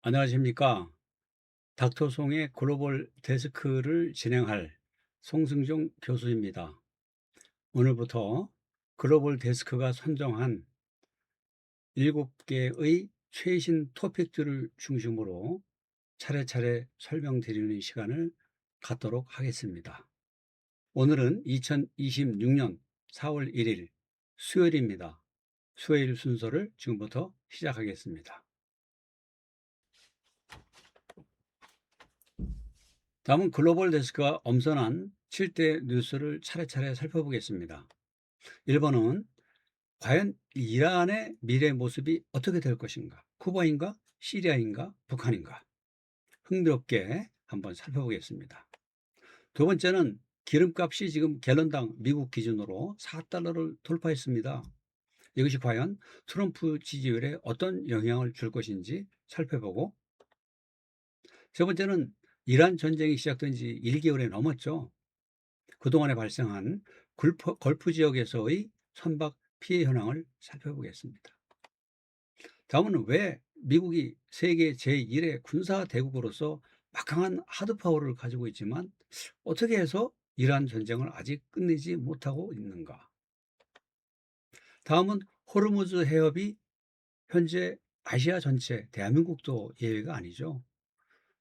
안녕하십니까. 닥터송의 글로벌 데스크를 진행할 송승종 교수입니다. 오늘부터 글로벌 데스크가 선정한 7개의 최신 토픽들을 중심으로 차례차례 설명드리는 시간을 갖도록 하겠습니다. 오늘은 2026년 4월 1일 수요일입니다. 수요일 순서를 지금부터 시작하겠습니다. 다음은 글로벌 데스크가 엄선한 7대 뉴스를 차례차례 살펴보겠습니다. 1번은 과연 이란의 미래 모습이 어떻게 될 것인가? 쿠바인가? 시리아인가? 북한인가? 흥미롭게 한번 살펴보겠습니다. 두 번째는 기름값이 지금 갤런당 미국 기준으로 4달러를 돌파했습니다. 이것이 과연 트럼프 지지율에 어떤 영향을 줄 것인지 살펴보고, 세 번째는 이란 전쟁이 시작된 지 1개월이 넘었죠. 그동안에 발생한 걸프 지역에서의 선박 피해 현황을 살펴보겠습니다. 다음은 왜 미국이 세계 제1의 군사 대국으로서 막강한 하드파워를 가지고 있지만 어떻게 해서 이란 전쟁을 아직 끝내지 못하고 있는가? 다음은 호르무즈 해협이 현재 아시아 전체, 대한민국도 예외가 아니죠.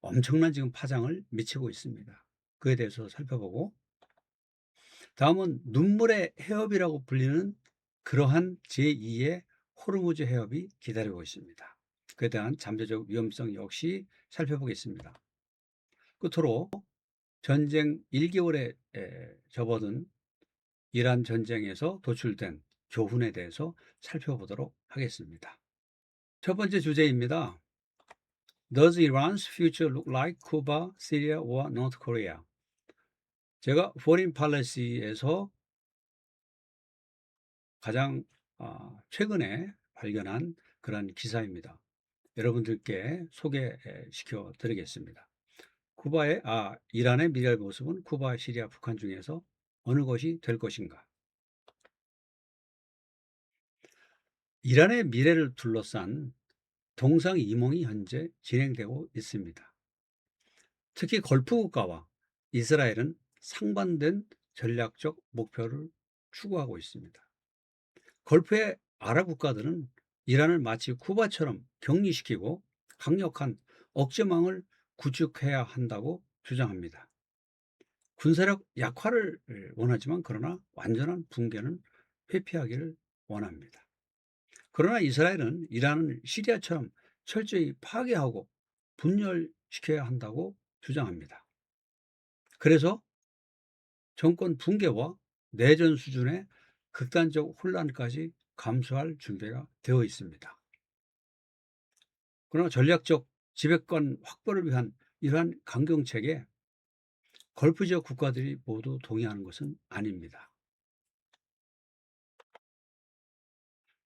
엄청난 지금 파장을 미치고 있습니다. 그에 대해서 살펴보고, 다음은 눈물의 해협이라고 불리는 그러한 제2의 호르무즈 해협이 기다리고 있습니다. 그에 대한 잠재적 위험성 역시 살펴보겠습니다. 끝으로 전쟁 1개월에 접어든 이란 전쟁에서 도출된 교훈에 대해서 살펴보도록 하겠습니다. 첫 번째 주제입니다. Does Iran's future look like Cuba, Syria or North Korea? 제가 Foreign Policy에서 가장 최근에 발견한 그런 기사입니다. 여러분들께 소개시켜 드리겠습니다. 이란의 미래 모습은 쿠바, 시리아, 북한 중에서 어느 것이 될 것인가? 이란의 미래를 둘러싼 동상이몽이 현재 진행되고 있습니다. 특히 걸프 국가와 이스라엘은 상반된 전략적 목표를 추구하고 있습니다. 걸프의 아랍 국가들은 이란을 마치 쿠바처럼 격리시키고 강력한 억제망을 구축해야 한다고 주장합니다. 군사력 약화를 원하지만 그러나 완전한 붕괴는 회피하기를 원합니다. 그러나 이스라엘은 이란을 시리아처럼 철저히 파괴하고 분열시켜야 한다고 주장합니다. 그래서 정권 붕괴와 내전 수준의 극단적 혼란까지 감수할 준비가 되어 있습니다. 그러나 전략적 지배권 확보를 위한 이러한 강경책에 걸프 지역 국가들이 모두 동의하는 것은 아닙니다.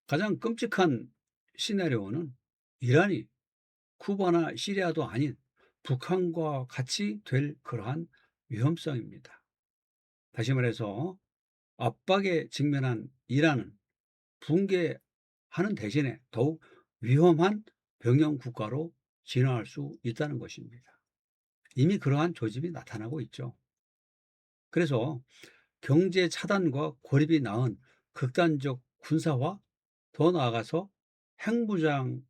가장 끔찍한 시나리오는 이란이 쿠바나 시리아도 아닌 북한과 같이 될 그러한 위험성입니다. 다시 말해서 압박에 직면한 이란은 붕괴하는 대신에 더욱 위험한 병영 국가로 진화할 수 있다는 것입니다. 이미 그러한 조짐이 나타나고 있죠. 그래서 경제 차단과 고립이 낳은 극단적 군사화, 더 나아가서 핵무장을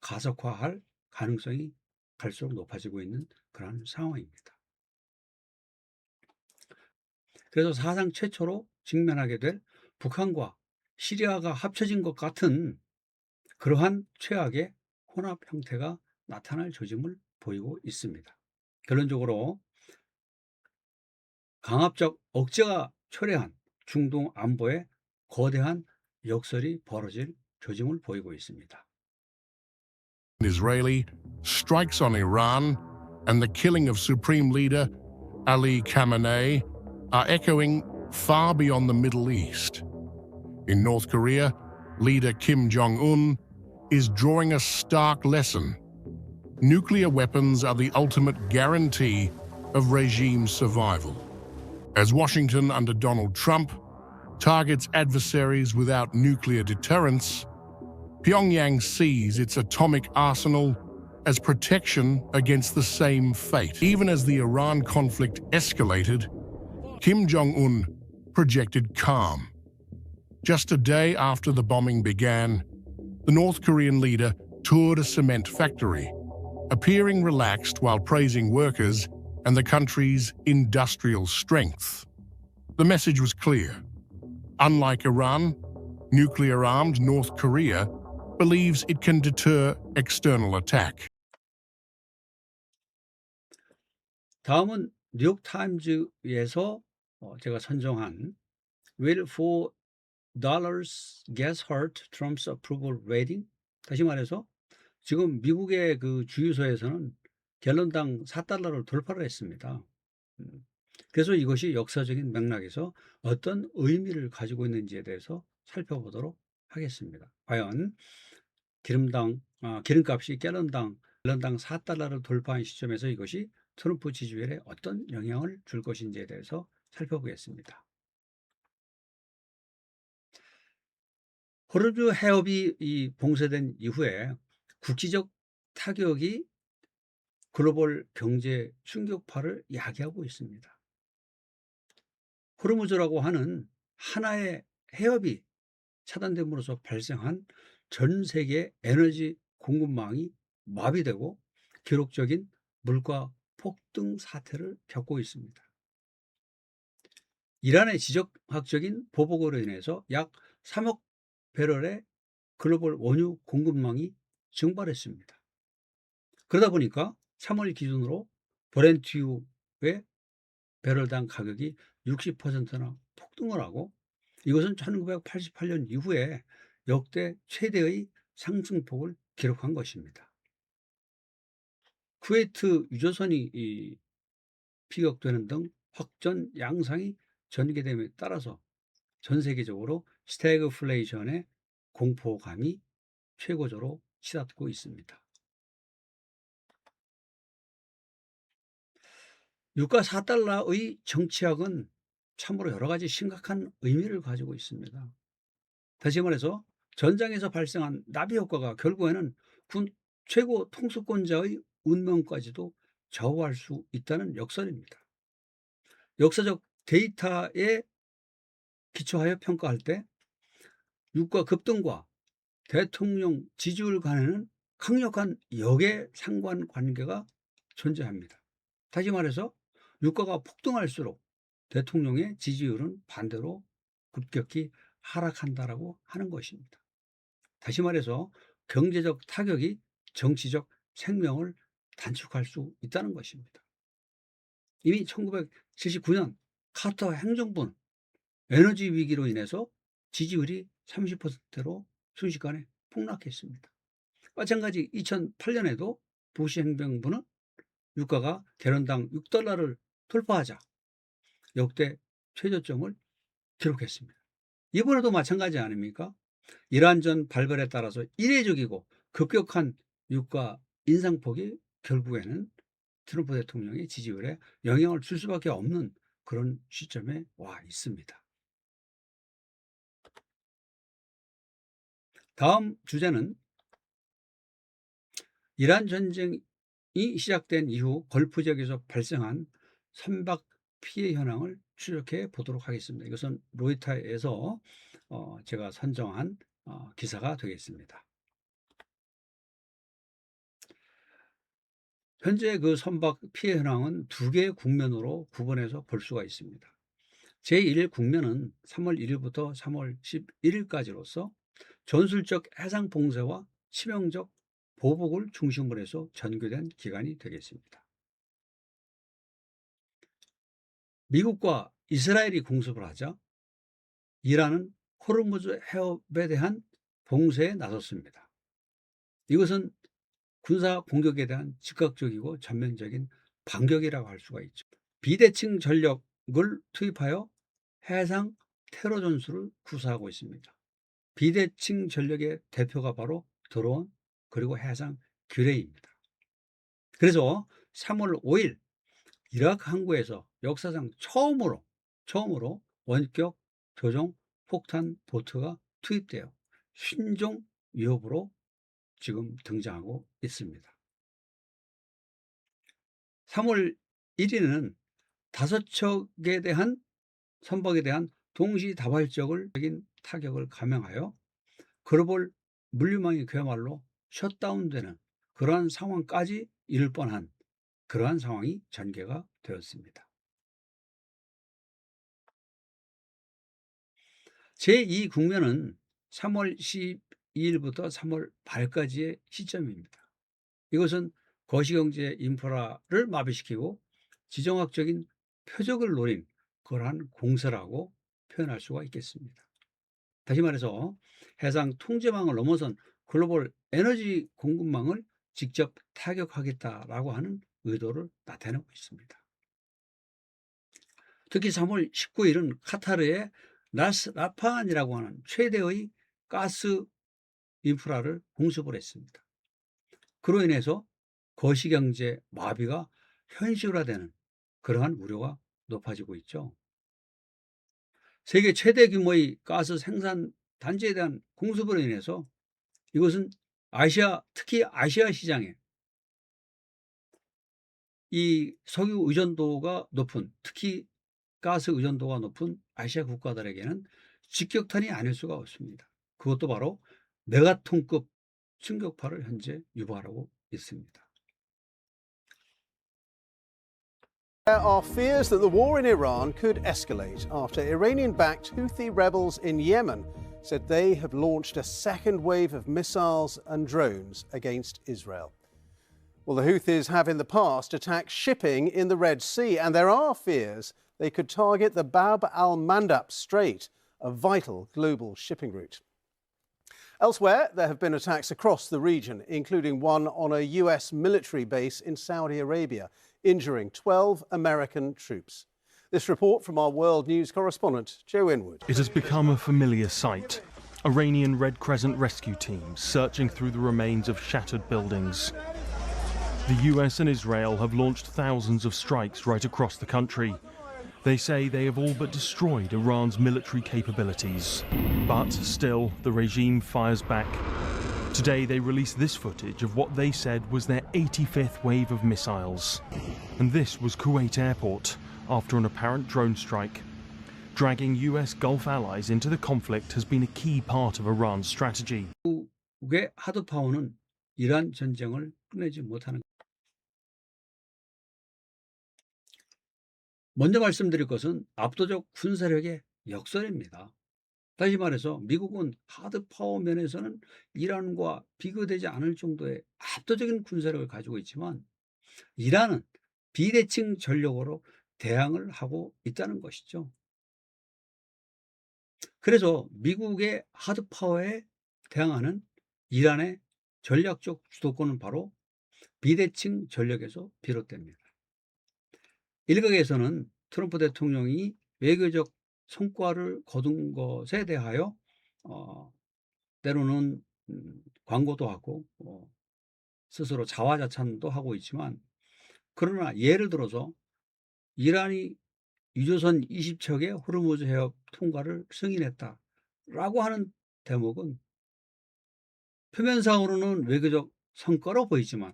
가속화할 가능성이 갈수록 높아지고 있는 그런 상황입니다. 그래서 사상 최초로 직면하게 될 북한과 시리아가 합쳐진 것 같은 그러한 최악의 혼합 형태가 나타날 조짐을 보이고 있습니다. 결론적으로 강압적 억제가 초래한 중동 안보에 거대한 역설이 벌어질 조짐을 보이고 있습니다. Israeli strikes on Iran and the killing of Supreme Leader Ali Khamenei are echoing far beyond the Middle East. In North Korea, leader Kim Jong-un is drawing a stark lesson. Nuclear weapons are the ultimate guarantee of regime survival. As Washington under Donald Trump targets adversaries without nuclear deterrence, Pyongyang sees its atomic arsenal as protection against the same fate. Even as the Iran conflict escalated, Kim Jong-un projected calm. Just a day after the bombing began, the North Korean leader toured a cement factory, appearing relaxed while praising workers and the country's industrial strength. The message was clear. Unlike Iran, nuclear-armed North Korea believes it can deter external attack. 다음은 뉴욕타임즈에서 제가 선정한 Will $4 get hurt Trump's approval rating? 다시 말해서 지금 미국의 그 주유소에서는 갤런당 $4를 돌파를 했습니다. 그래서 이것이 역사적인 맥락에서 어떤 의미를 가지고 있는지에 대해서 살펴보도록 하겠습니다. 과연 기름값이 갤런당 $4를 돌파한 시점에서 이것이 트럼프 지지율에 어떤 영향을 줄 것인지에 대해서 살펴보겠습니다. 호르무즈 해협이 봉쇄된 이후에 국지적 타격이 글로벌 경제 충격파를 야기하고 있습니다. 호르무즈라고 하는 하나의 해협이 차단됨으로써 발생한 전 세계 에너지 공급망이 마비되고 기록적인 물가 폭등 사태를 겪고 있습니다. 이란의 지정학적인 보복으로 인해서 약 3억 배럴의 글로벌 원유 공급망이 증발했습니다. 그러다 보니까 3월 기준으로 브렌트유의 배럴당 가격이 60%나 폭등을 하고 이것은 1988년 이후에 역대 최대의 상승폭을 기록한 것입니다. 쿠웨이트 유조선이 피격되는 등 확전 양상이 전개됨에 따라서 전 세계적으로 스태그플레이션의 공포감이 최고조로 치닫고 있습니다. 유가 $4의 정치학은 참으로 여러 가지 심각한 의미를 가지고 있습니다. 다시 말해서 전장에서 발생한 나비 효과가 결국에는 군 최고 통수권자의 운명까지도 좌우할 수 있다는 역설입니다. 역사적 데이터에 기초하여 평가할 때 유가 급등과 대통령 지지율 간에는 강력한 역의 상관관계가 존재합니다. 다시 말해서 유가가 폭등할수록 대통령의 지지율은 반대로 급격히 하락한다라고 하는 것입니다. 다시 말해서 경제적 타격이 정치적 생명을 단축할 수 있다는 것입니다. 이미 1979년 카터 행정부는 에너지 위기로 인해서 지지율이 30%로 순식간에 폭락했습니다. 마찬가지 2008년에도 부시 행정부는 유가가 갤런당 $6를 돌파하자 역대 최저점을 기록했습니다. 이번에도 마찬가지 아닙니까? 이란전 발발에 따라서 이례적이고 급격한 유가 인상폭이 결국에는 트럼프 대통령의 지지율에 영향을 줄 수밖에 없는 그런 시점에 와 있습니다. 다음 주제는 이란 전쟁이 시작된 이후 걸프 지역에서 발생한 선박 피해 현황을 추적해 보도록 하겠습니다. 이것은 로이터에서 제가 선정한 기사가 되겠습니다. 현재 그 선박 피해 현황은 두 개의 국면으로 구분해서 볼 수가 있습니다. 제1 국면은 3월 1일부터 3월 11일까지로서 전술적 해상 봉쇄와 치명적 보복을 중심으로 해서 전개된 기간이 되겠습니다. 미국과 이스라엘이 공습을 하자 이란은 호르무즈 해협에 대한 봉쇄에 나섰습니다. 이것은 군사 공격에 대한 즉각적이고 전면적인 반격이라고 할 수가 있죠. 비대칭 전력을 투입하여 해상 테러 전술을 구사하고 있습니다. 비대칭 전력의 대표가 바로 드론 그리고 해상 규레이입니다. 그래서 3월 5일 이라크 항구에서 역사상 처음으로 원격 조종 폭탄 보트가 투입되어 신종 위협으로 지금 등장하고 있습니다. 3월 1일에는 5척에 대한 선박에 대한 동시다발적인 타격을 감행하여 글로벌 물류망이 그야말로 셧다운되는 그러한 상황까지 이를 뻔한 그러한 상황이 전개가 되었습니다. 제2 국면은 3월 12일부터 3월 말까지의 시점입니다. 이것은 거시경제 인프라를 마비시키고 지정학적인 표적을 노린 그러한 공세라고 표현할 수가 있겠습니다. 다시 말해서 해상 통제망을 넘어선 글로벌 에너지 공급망을 직접 타격하겠다라고 하는 의도를 나타내고 있습니다. 특히 3월 19일은 카타르의 라스라판이라고 하는 최대의 가스 인프라를 공습을 했습니다. 그로 인해서 거시경제 마비가 현실화되는 그러한 우려가 높아지고 있죠. 세계 최대 규모의 가스 생산 단지에 대한 공습으로 인해서 이것은 특히 아시아 시장에 이 석유 의존도가 높은, 특히 가스 의존도가 높은 아시아 국가들에게는 직격탄이 아닐 수가 없습니다. 그것도 바로 메가톤급 충격파를 현재 유발하고 있습니다. There are fears that the war in Iran could escalate after Iranian-backed Houthi rebels in Yemen said they have launched a second wave of missiles and drones against Israel. Well, the Houthis have in the past attacked shipping in the Red Sea, and there are fears they could target the Bab al-Mandab Strait, a vital global shipping route. Elsewhere, there have been attacks across the region, including one on a US military base in Saudi Arabia, injuring 12 American troops. This report from our World News correspondent, Joe Inwood. It has become a familiar sight. Iranian Red Crescent rescue teams searching through the remains of shattered buildings. The US and Israel have launched thousands of strikes right across the country. They say they have all but destroyed Iran's military capabilities. But still, the regime fires back. Today they released this footage of what they said was their 85th wave of missiles. And this was Kuwait Airport after an apparent drone strike. Dragging US Gulf allies into the conflict has been a key part of Iran's strategy. 미국의 하드파워는 이란 전쟁을 끝내지 못하는. 먼저 말씀드릴 것은 압도적 군사력의 역설입니다. 다시 말해서 미국은 하드파워 면에서는 이란과 비교되지 않을 정도의 압도적인 군사력을 가지고 있지만 이란은 비대칭 전력으로 대항을 하고 있다는 것이죠. 그래서 미국의 하드파워에 대항하는 이란의 전략적 주도권은 바로 비대칭 전력에서 비롯됩니다. 일각에서는 트럼프 대통령이 외교적 성과를 거둔 것에 대하여 때로는 광고도 하고 스스로 자화자찬도 하고 있지만, 그러나 예를 들어서 이란이 유조선 20척의 호르무즈 해협 통과를 승인했다라고 하는 대목은 표면상으로는 외교적 성과로 보이지만,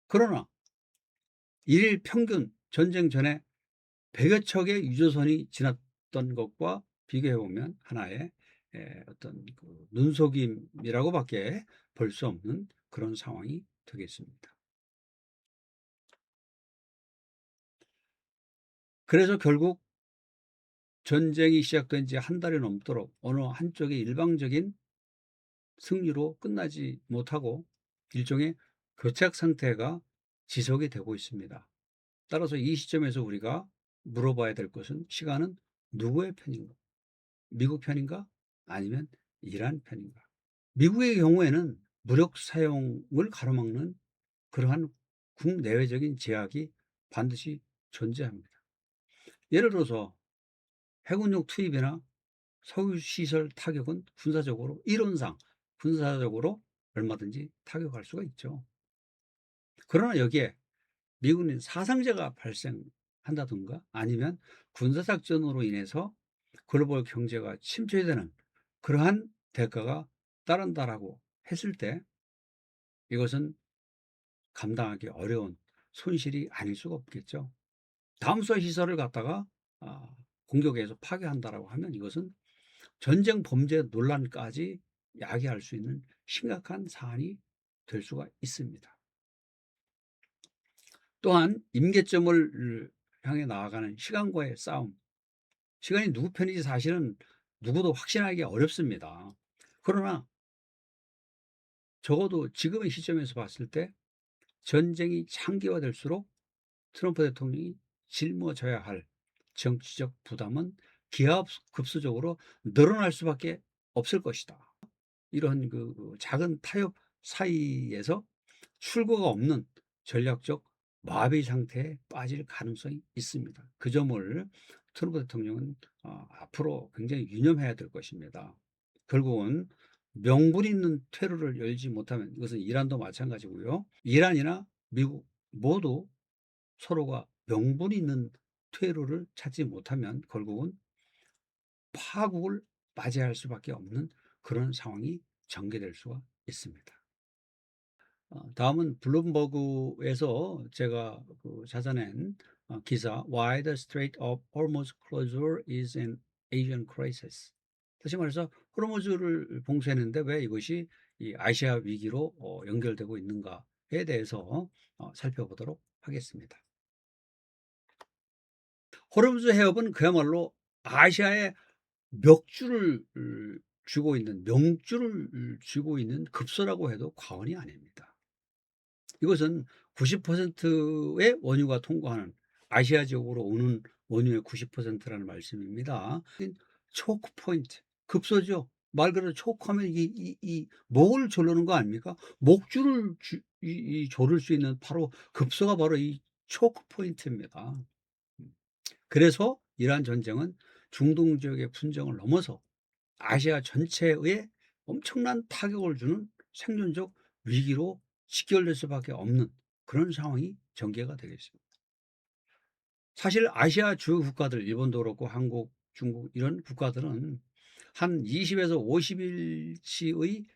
그러나 일일 평균 전쟁 전에 100여 척의 유조선이 지났던 것과 비교해 보면 하나의 어떤 그 눈속임이라고밖에 볼 수 없는 그런 상황이 되겠습니다. 그래서 결국 전쟁이 시작된 지 한 달이 넘도록 어느 한쪽의 일방적인 승리로 끝나지 못하고 일종의 교착 상태가 지속이 되고 있습니다. 따라서 이 시점에서 우리가 물어봐야 될 것은, 시간은 누구의 편인가? 미국 편인가? 아니면 이란 편인가? 미국의 경우에는 무력 사용을 가로막는 그러한 국내외적인 제약이 반드시 존재합니다. 예를 들어서 해군용 투입이나 석유시설 타격은 군사적으로, 이론상 군사적으로 얼마든지 타격할 수가 있죠. 그러나 여기에 미국은 사상자가 발생한다든가 아니면 군사작전으로 인해서 글로벌 경제가 침체되는 그러한 대가가 따른다라고 했을 때 이것은 감당하기 어려운 손실이 아닐 수가 없겠죠. 담수화 시설을 갖다가 공격해서 파괴한다라고 하면 이것은 전쟁 범죄 논란까지 야기할 수 있는 심각한 사안이 될 수가 있습니다. 또한 임계점을 향해 나아가는 시간과의 싸움. 시간이 누구 편인지 사실은 누구도 확신하기 어렵습니다. 그러나 적어도 지금의 시점에서 봤을 때 전쟁이 장기화될수록 트럼프 대통령이 짊어져야 할 정치적 부담은 기하급수적으로 늘어날 수밖에 없을 것이다. 이런 그 작은 타협 사이에서 출구가 없는 전략적 마비 상태에 빠질 가능성이 있습니다. 그 점을 트럼프 대통령은 앞으로 굉장히 유념해야 될 것입니다. 결국은 명분 있는 퇴로를 열지 못하면 이것은 이란도 마찬가지고요. 이란이나 미국 모두 서로가 명분 있는 퇴로를 찾지 못하면 결국은 파국을 맞이할 수밖에 없는 그런 상황이 전개될 수가 있습니다. 다음은 블룸버그에서 제가 찾아낸 기사 Why the Strait of Hormuz Closure is an Asian Crisis. 다시 말해서 호르무즈를 봉쇄했는데 왜 이것이 이 아시아 위기로 연결되고 있는가에 대해서 살펴보도록 하겠습니다. 호르무즈 해협은 그야말로 아시아의 명줄을 쥐고 있는 급소라고 해도 과언이 아닙니다. 이것은 90%의 원유가 통과하는 아시아 지역으로 오는 원유의 90%라는 말씀입니다. 초크 포인트, 급소죠. 말 그대로 초크하면 이 목을 조르는 거 아닙니까? 목줄을 조를 수 있는 바로 급소가 바로 이 초크 포인트입니다. 그래서 이러한 전쟁은 중동 지역의 분쟁을 넘어서 아시아 전체에 엄청난 타격을 주는 생존적 위기로 직결될 수밖에 없는 그런 상황이 전개가 되겠습니다. 사실 아시아 주요 국가들, 일본도 그렇고 한국, 중국 이런 국가들은 한 20에서 50일치의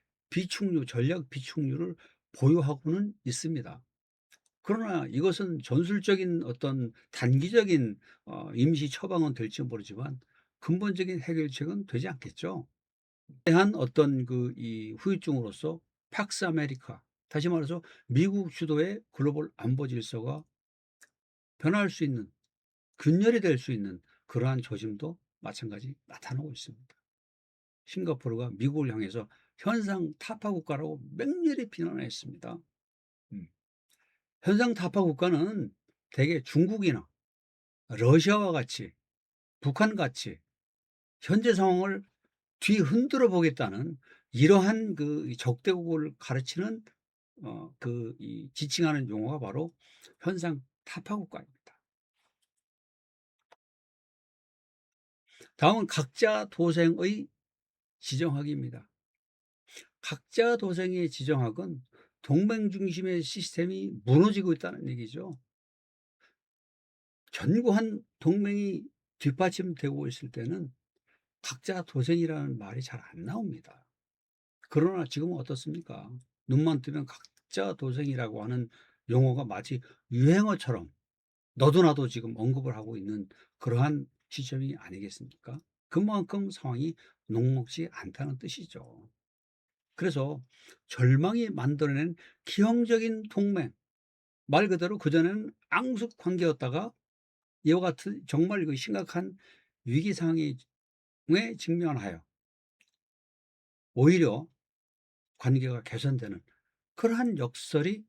전략 비축유를 보유하고는 있습니다. 그러나 이것은 전술적인 어떤 단기적인 임시 처방은 될지 모르지만 근본적인 해결책은 되지 않겠죠. 대한 어떤 이 후유증으로서 팍스 아메리카, 다시 말해서 미국 주도의 글로벌 안보 질서가 변화할 수 있는, 균열이 될 수 있는 그러한 조짐도 마찬가지 나타나고 있습니다. 싱가포르가 미국을 향해서 현상 타파 국가라고 맹렬히 비난했습니다. 현상 타파 국가는 대개 중국이나 러시아와 같이, 북한 같이 현재 상황을 뒤흔들어 보겠다는 이러한 그 적대국을 가르치는 이 지칭하는 용어가 바로 현상 타파 국가입니다. 다음은 각자 도생의 지정학입니다. 각자 도생의 지정학은 동맹 중심의 시스템이 무너지고 있다는 얘기죠. 견고한 동맹이 뒷받침되고 있을 때는 각자 도생이라는 말이 잘 안 나옵니다. 그러나 지금은 어떻습니까? 눈만 뜨면 각자 도생이라고 하는 용어가 마치 유행어처럼 너도 나도 지금 언급을 하고 있는 그러한 시점이 아니겠습니까? 그만큼 상황이 녹록지 않다는 뜻이죠. 그래서 절망이 만들어낸 기형적인 동맹, 말 그대로 그전에는 앙숙 관계였다가 이와 같은 정말 심각한 위기 상황에 직면하여 오히려 관계가 개선되는 그러한 역설이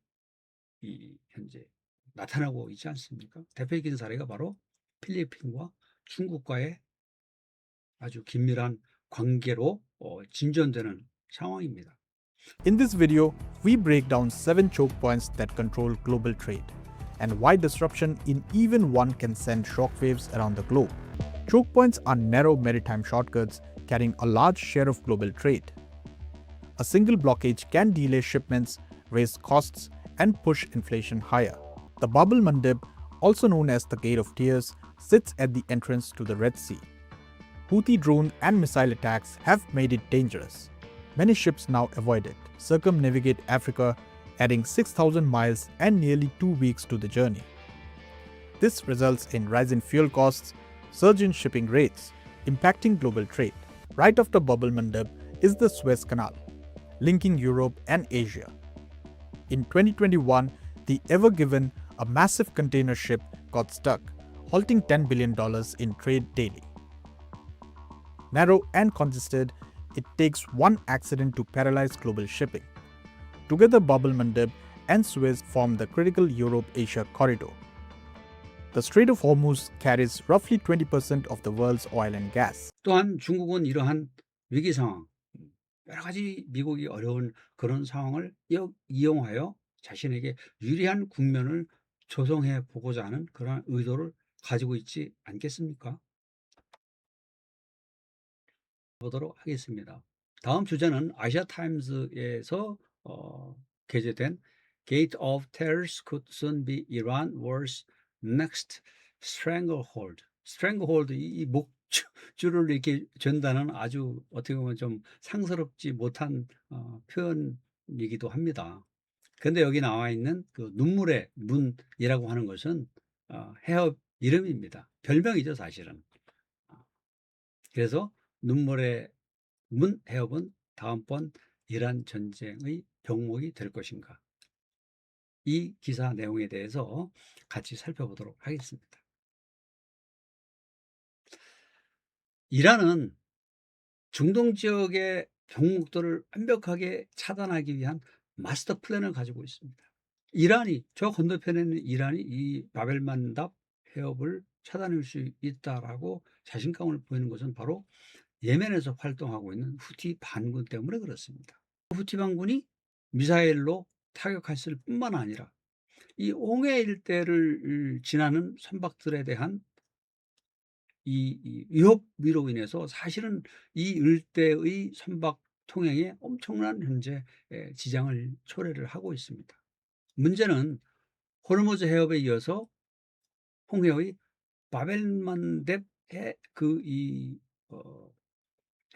현재 나타나고 있지 않습니까? 대표적인 사례가 바로 필리핀과 중국과의 아주 긴밀한 관계로 진전되는 상황입니다. In this video, we break down 7 choke points that control global trade and why disruption in even one can send shockwaves around the globe. Choke points are narrow maritime shortcuts carrying a large share of global trade. A single blockage can delay shipments, raise costs, and push inflation higher. The Bab el-Mandeb, also known as the Gate of Tears, sits at the entrance to the Red Sea. Houthi drone and missile attacks have made it dangerous. Many ships now avoid it, circumnavigate Africa, adding 6,000 miles and nearly 2 weeks to the journey. This results in rise in fuel costs, surge in shipping rates, impacting global trade. Right after Bab el-Mandeb is the Suez Canal, linking Europe and Asia. In 2021, the Ever Given, a massive container ship, got stuck, halting $10 billion in trade daily. Narrow and congested, it takes one accident to paralyze global shipping. Together, Bab el-Mandeb and Suez form the critical Europe-Asia corridor. The Strait of Hormuz carries roughly 20% of the world's oil and gas. 또한 중국은 이러한 위기 상황, 여러 가지 미국이 어려운 그런 상황을 이용하여 자신에게 유리한 국면을 조성해 보고자 하는 그런 의도를 가지고 있지 않겠습니까? 보도록 하겠습니다. 다음 주제는 아시아타임즈에서 게재된 Gate of Terrors could soon be Iran war's next stranglehold. stranglehold, 이 목줄을 이렇게 전다는 아주 어떻게 보면 좀 상스럽지 못한 표현이기도 합니다. 그런데 여기 나와 있는 그 눈물의 문이라고 하는 것은 해협 이름입니다. 별명이죠, 사실은. 그래서 눈물의 문 해협은 다음번 이란 전쟁의 병목이 될 것인가? 이 기사 내용에 대해서 같이 살펴보도록 하겠습니다. 이란은 중동 지역의 병목들을 완벽하게 차단하기 위한 마스터 플랜을 가지고 있습니다. 이란이, 저 건너편에 있는 이란이 이 바벨만답 해협을 차단할 수 있다라고 자신감을 보이는 것은 바로 예멘에서 활동하고 있는 후티 반군 때문에 그렇습니다. 후티 반군이 미사일로 타격했을 뿐만 아니라 이 홍해 일대를 지나는 선박들에 대한 이 위협으로 인해서 사실은 이 일대의 선박 통행에 엄청난 현재 지장을 초래를 하고 있습니다. 문제는 호르무즈 해협에 이어서 홍해의 바벨만뎃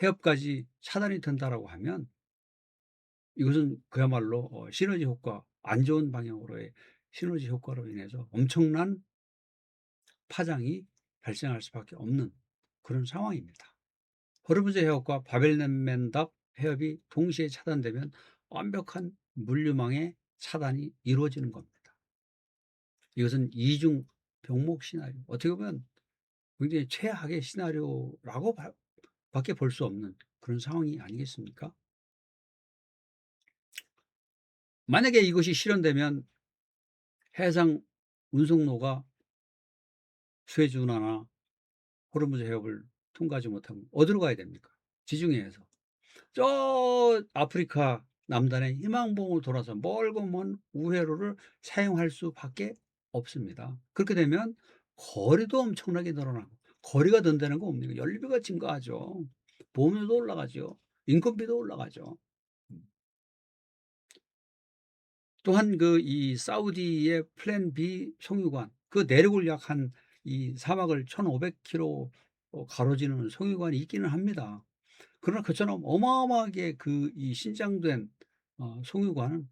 해협까지 차단이 된다라고 하면 이것은 그야말로 시너지 효과, 안 좋은 방향으로의 시너지 효과로 인해서 엄청난 파장이 발생할 수밖에 없는 그런 상황입니다. 호르무즈 해협과 바벨만답 해협이 동시에 차단되면 완벽한 물류망의 차단이 이루어지는 겁니다. 이것은 이중 병목 시나리오, 어떻게 보면 굉장히 최악의 시나리오라고 밖에 볼 수 없는 그런 상황이 아니겠습니까? 만약에 이것이 실현되면 해상 운송로가 수에즈 운하나 호르무즈 해협을 통과하지 못하면 어디로 가야 됩니까? 지중해에서 저 아프리카 남단의 희망봉을 돌아서 멀고 먼 우회로를 사용할 수밖에 없습니다. 그렇게 되면 거리도 엄청나게 늘어나고, 거리가 든다는 거 뭡니까? 연료비가 증가하죠. 보험료도 올라가죠. 인건비도 올라가죠. 또한 이 사우디의 플랜 B 송유관, 그 내륙을 약 한 이 사막을 1,500km 가로지르는 송유관이 있기는 합니다. 그러나 그처럼 어마어마하게 이 신장된 송유관은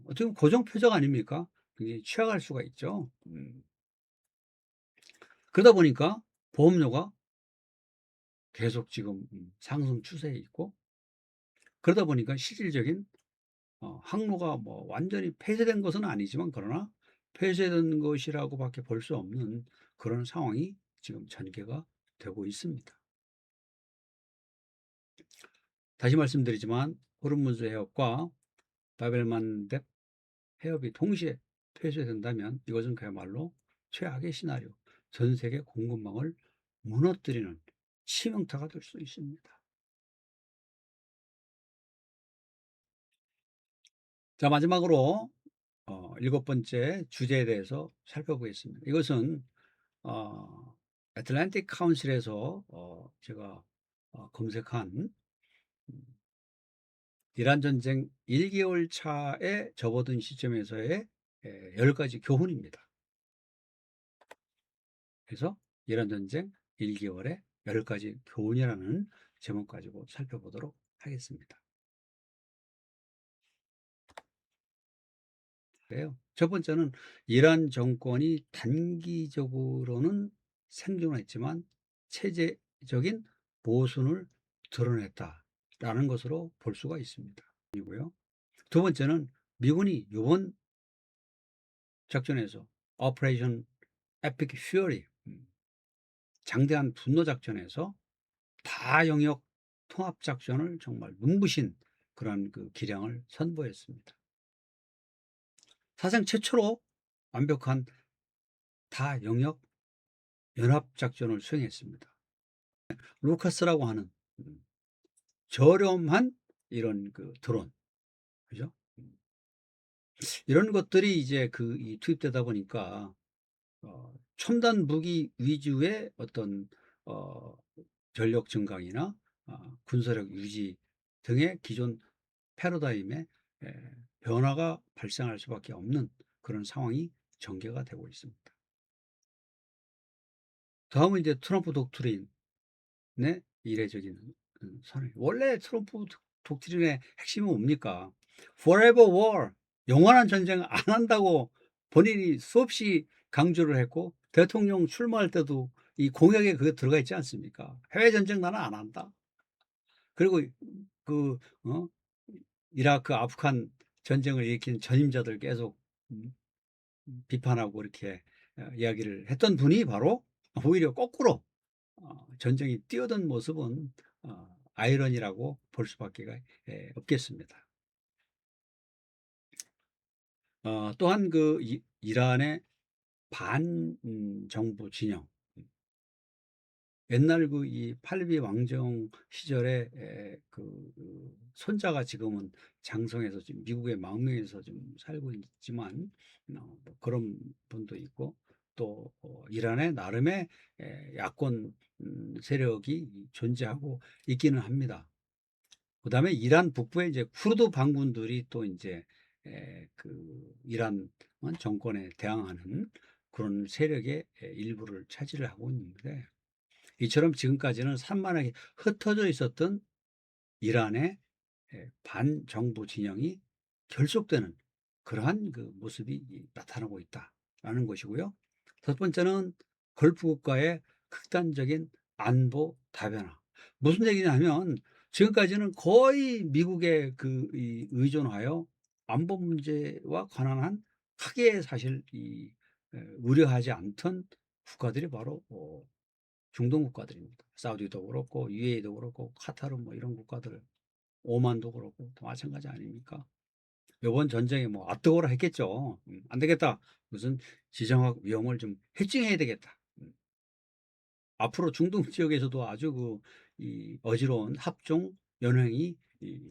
어떻게 보면 고정표적 아닙니까? 굉장히 취약할 수가 있죠. 그러다 보니까 보험료가 계속 지금 상승 추세에 있고, 그러다 보니까 실질적인 항로가 뭐 완전히 폐쇄된 것은 아니지만, 그러나 폐쇄된 것이라고밖에 볼 수 없는 그런 상황이 지금 전개가 되고 있습니다. 다시 말씀드리지만 호르무즈 해협과 바벨만뎃 해협이 동시에 폐쇄된다면 이것은 그야말로 최악의 시나리오, 전 세계 공급망을 무너뜨리는 치명타가 될 수 있습니다. 자, 마지막으로 7번째 주제에 대해서 살펴보겠습니다. 이것은 애틀랜틱 카운실에서 제가 검색한 이란 전쟁 1개월 차에 접어든 시점에서의 10가지 교훈입니다. 그래서 이란 전쟁 1개월의 10가지 교훈이라는 제목 가지고 살펴보도록 하겠습니다. 첫 번째는 이란 정권이 단기적으로는 생존했지만 체제적인 모순을 드러냈다라는 것으로 볼 수가 있습니다. 이고요. 두 번째는 미군이 이번 작전에서 오퍼레이션 에픽 퓨리 장대한 분노 작전에서 다영역 통합 작전을 정말 눈부신 그런 그 기량을 선보였습니다. 사상 최초로 완벽한 다영역 연합 작전을 수행했습니다. 루카스라고 하는 저렴한 이런 그 드론, 그죠? 이런 것들이 이제 이 투입되다 보니까 첨단 무기 위주의 어떤 어, 전력 증강이나 군사력 유지 등의 기존 패러다임에 변화가 발생할 수밖에 없는 그런 상황이 전개가 되고 있습니다. 다음은 이제 트럼프 독트린의 이례적인 선언. 원래 트럼프 독트린의 핵심은 뭡니까? Forever War, 영원한 전쟁 안 한다고 본인이 수없이 강조를 했고 대통령 출마할 때도 이 공약에 그게 들어가 있지 않습니까? 해외 전쟁 나는 안 한다. 그리고 그 이라크, 아프간 전쟁을 일으킨 전임자들 계속 비판하고 이렇게 이야기를 했던 분이 바로 오히려 거꾸로 전쟁이 뛰어든 모습은 아이러니라고 볼 수밖에 없겠습니다. 또한 그 이란의 반정부 진영, 옛날 이 팔비 왕정 시절에 그 손자가 지금은 장성해서 지금 미국의 망명에서 좀 살고 있지만 뭐 그런 분도 있고 또 이란의 나름의 야권 세력이 존재하고 있기는 합니다. 그다음에 이란 북부에 이제 쿠르드 반군들이 또 이제 그 이란 정권에 대항하는 그런 세력의 일부를 차지를 하고 있는데 이처럼 지금까지는 산만하게 흩어져 있었던 이란의 반정부 진영이 결속되는 그러한 그 모습이 나타나고 있다라는 것이고요. 첫 번째는 걸프 국가의 극단적인 안보 다변화. 무슨 얘기냐면 지금까지는 거의 미국에 의존하여 안보 문제와 관한 크게 사실 우려하지 않던 국가들이 바로 중동 국가들입니다. 사우디도 그렇고 UAE도 그렇고 카타르 뭐 이런 국가들, 오만도 그렇고 또 마찬가지 아닙니까? 이번 전쟁에 뭐 아뜨거라 했겠죠. 안 되겠다. 무슨 지정학 위험을 좀 해칭해야 되겠다. 앞으로 중동 지역에서도 아주 이 어지러운 합종 연횡이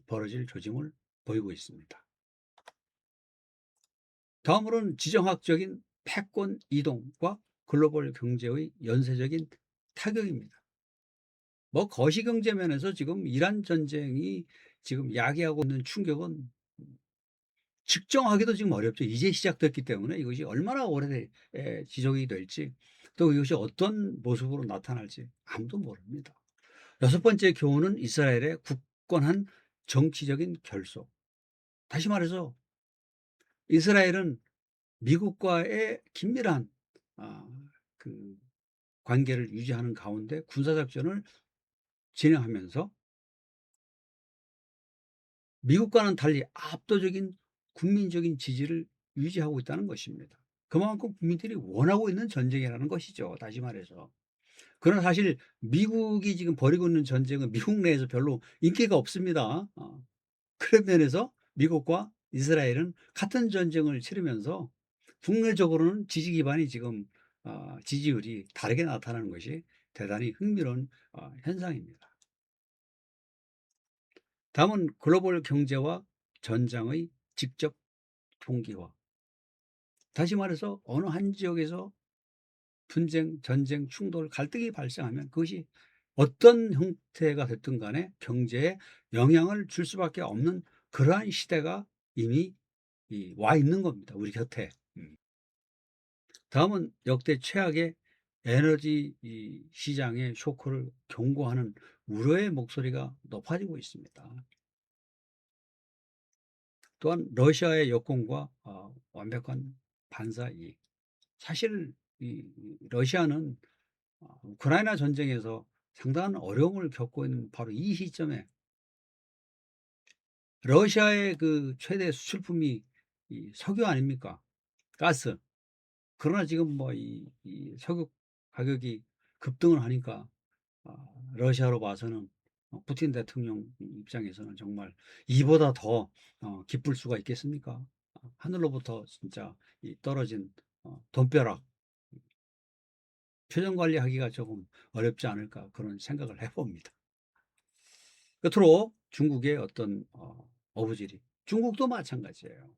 벌어질 조짐을 보이고 있습니다. 다음으로는 지정학적인 패권 이동과 글로벌 경제의 연쇄적인 타격입니다. 뭐 거시경제 면에서 지금 이란 전쟁이 지금 야기하고 있는 충격은 측정하기도 지금 어렵죠. 이제 시작됐기 때문에 이것이 얼마나 오래 지속이 될지 또 이것이 어떤 모습으로 나타날지 아무도 모릅니다. 여섯 번째 교훈은 이스라엘의 굳건한 정치적인 결속. 다시 말해서 이스라엘은 미국과의 긴밀한 그 관계를 유지하는 가운데 군사작전을 진행하면서 미국과는 달리 압도적인 국민적인 지지를 유지하고 있다는 것입니다. 그만큼 국민들이 원하고 있는 전쟁이라는 것이죠. 다시 말해서. 그러나 사실 미국이 지금 벌이고 있는 전쟁은 미국 내에서 별로 인기가 없습니다. 그런 면에서 미국과 이스라엘은 같은 전쟁을 치르면서 국내적으로는 지지 기반이 지금 지지율이 다르게 나타나는 것이 대단히 흥미로운 현상입니다. 다음은 글로벌 경제와 전장의 직접 동기화. 다시 말해서 어느 한 지역에서 분쟁, 전쟁, 충돌, 갈등이 발생하면 그것이 어떤 형태가 됐든 간에 경제에 영향을 줄 수밖에 없는 그러한 시대가 이미 와 있는 겁니다. 우리 곁에. 다음은 역대 최악의 에너지 시장의 쇼크를 경고하는 우려의 목소리가 높아지고 있습니다. 또한 러시아의 역공과 완벽한 반사 이익. 사실 이 러시아는 우크라이나 전쟁에서 상당한 어려움을 겪고 있는 바로 이 시점에 러시아의 그 최대 수출품이 이 석유 아닙니까? 가스. 그러나 지금 뭐 이 석유 가격이 급등을 하니까 러시아로 봐서는 푸틴 대통령 입장에서는 정말 이보다 더 기쁠 수가 있겠습니까? 하늘로부터 진짜 이 떨어진 돈벼락, 표정 관리하기가 조금 어렵지 않을까 그런 생각을 해 봅니다. 끝으로 중국의 어떤 어부지리. 중국도 마찬가지예요.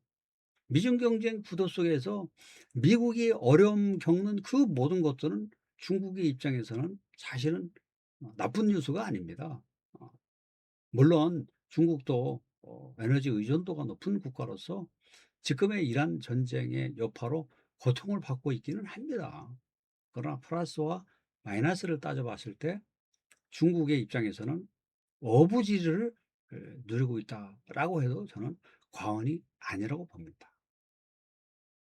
미중 경쟁 구도 속에서 미국이 어려움 겪는 그 모든 것들은 중국의 입장에서는 사실은 나쁜 뉴스가 아닙니다. 물론 중국도 에너지 의존도가 높은 국가로서 지금의 이란 전쟁의 여파로 고통을 받고 있기는 합니다. 그러나 플러스와 마이너스를 따져봤을 때 중국의 입장에서는 어부지리를 누리고 있다라고 해도 저는 과언이 아니라고 봅니다.